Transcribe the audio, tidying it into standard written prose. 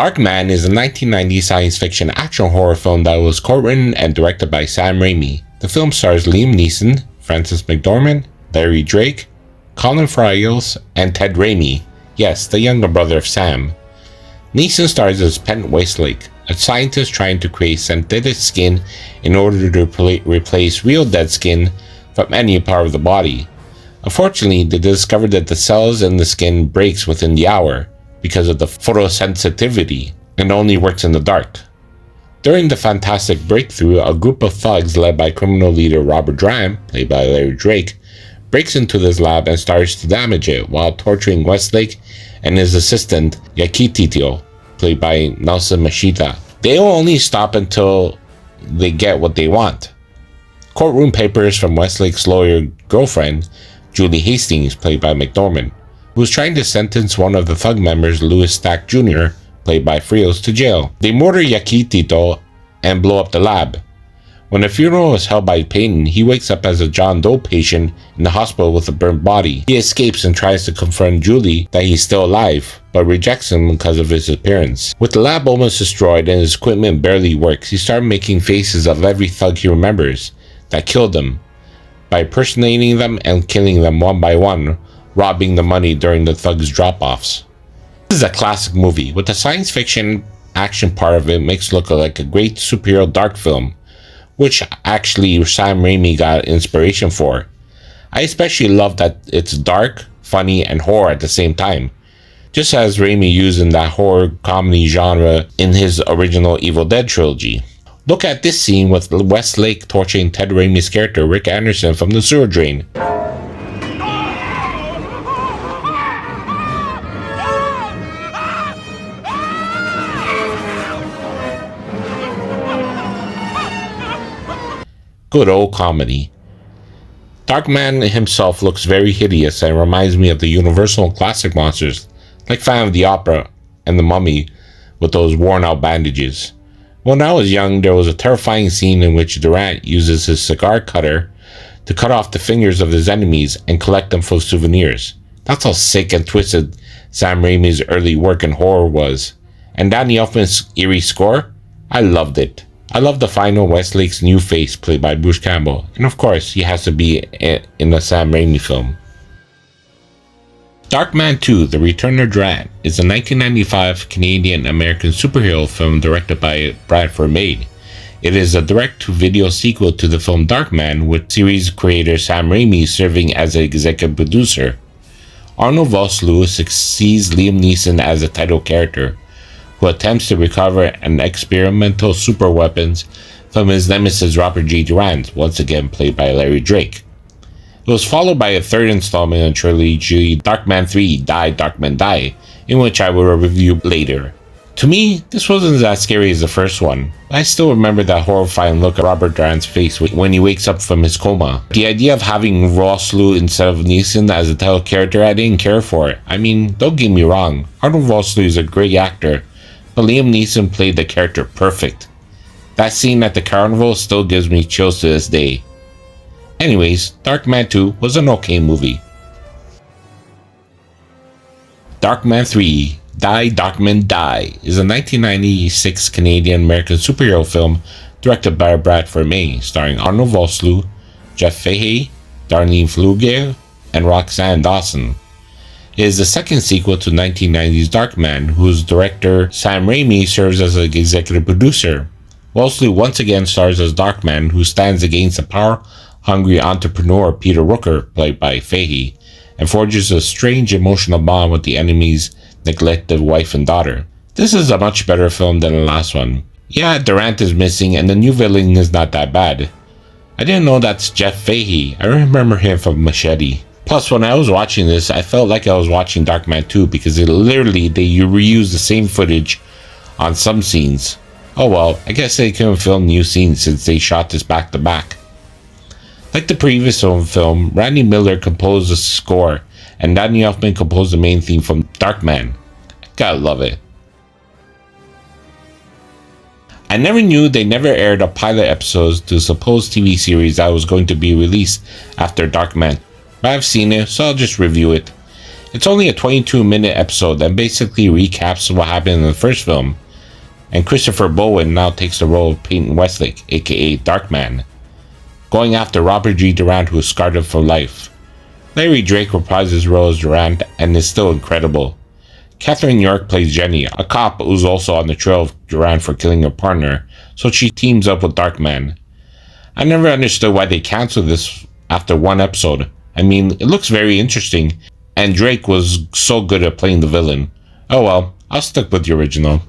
Darkman is a 1990 science fiction action horror film that was co-written and directed by Sam Raimi. The film stars Liam Neeson, Frances McDormand, Larry Drake, Colin Farrell, and Ted Raimi. Yes, the younger brother of Sam. Neeson stars as Penn Westlake, a scientist trying to create synthetic skin in order to replace real dead skin from any part of the body. Unfortunately, they discovered that the cells in the skin breaks within the hour because of the photosensitivity and only works in the dark. During the fantastic breakthrough, a group of thugs led by criminal leader Robert Dram, played by Larry Drake, breaks into this lab and starts to damage it while torturing Westlake and his assistant Yakitito, played by Nelson Machita. They will only stop until they get what they want. Courtroom papers from Westlake's lawyer girlfriend, Julie Hastings, played by McDormand, who was trying to sentence one of the thug members, Louis Stack Jr., played by Frios, to jail. They murder Yakitito and blow up the lab. When the funeral is held by Peyton, he wakes up as a John Doe patient in the hospital with a burnt body. He escapes and tries to confront Julie that he's still alive, but rejects him because of his appearance. With the lab almost destroyed and his equipment barely works, he starts making faces of every thug he remembers that killed him, by impersonating them and killing them one by one, robbing the money during the thugs' drop-offs. This is a classic movie, with the science fiction action part of it makes it look like a great superhero dark film, which actually Sam Raimi got inspiration for. I especially love that it's dark, funny, and horror at the same time, just as Raimi used in that horror comedy genre in his original Evil Dead trilogy. Look at this scene with Westlake torturing Ted Raimi's character Rick Anderson from the sewer drain. Good old comedy. Darkman himself looks very hideous and reminds me of the Universal classic monsters, like Phantom of the Opera and the Mummy with those worn out bandages. When I was young, there was a terrifying scene in which Durant uses his cigar cutter to cut off the fingers of his enemies and collect them for souvenirs. That's how sick and twisted Sam Raimi's early work in horror was. And Danny Elfman's eerie score? I loved it. I love the final Westlake's new face, played by Bruce Campbell, and of course, he has to be in a Sam Raimi film. Darkman 2: The Return of Durant is a 1995 Canadian-American superhero film directed by Bradford Maid. It is a direct-to-video sequel to the film Darkman, with series creator Sam Raimi serving as an executive producer. Arnold Vosloo succeeds Liam Neeson as the title character, who attempts to recover an experimental superweapons from his nemesis Robert J. Durant, once again played by Larry Drake. It was followed by a third installment in the trilogy Darkman 3: Die, Darkman Die, in which I will review later. To me, this wasn't as scary as the first one, but I still remember that horrifying look at Robert Durant's face when he wakes up from his coma. The idea of having Vosloo instead of Neeson as a title character, I didn't care for it. I mean, don't get me wrong, Arnold Vosloo is a great actor, but Liam Neeson played the character perfect. That scene at the carnival still gives me chills to this day. Anyways, Darkman 2 was an okay movie. Darkman 3: Die, Darkman Die is a 1996 Canadian-American superhero film directed by Bradford Maid, starring Arnold Vosloo, Jeff Fahey, Darlene Flugel, and Roxanne Dawson. It is the second sequel to 1990's Darkman, whose director Sam Raimi serves as an executive producer. Vosloo once again stars as Darkman, who stands against the power-hungry entrepreneur Peter Rooker, played by Fahey, and forges a strange emotional bond with the enemy's neglected wife and daughter. This is a much better film than the last one. Yeah, Durant is missing and the new villain is not that bad. I didn't know that's Jeff Fahey. I remember him from Machete. Plus, when I was watching this, I felt like I was watching Darkman 2 because they reused the same footage on some scenes. Oh well, I guess they couldn't film new scenes since they shot this back to back. Like the previous film, Randy Miller composed the score, and Danny Elfman composed the main theme from Darkman. Gotta love it. I never knew they never aired a pilot episode to the supposed TV series that was going to be released after Darkman, but I've seen it, so I'll just review it. It's only a 22-minute episode that basically recaps what happened in the first film, and Christopher Bowen now takes the role of Peyton Westlake, aka Darkman, going after Robert G. Durant, who is scarred for life. Larry Drake reprises his role as Durant and is still incredible. Catherine York plays Jenny, a cop who's also on the trail of Durant for killing her partner, so she teams up with Darkman. I never understood why they canceled this after one episode. I mean, it looks very interesting, and Drake was so good at playing the villain. Oh well, I'll stick with the original.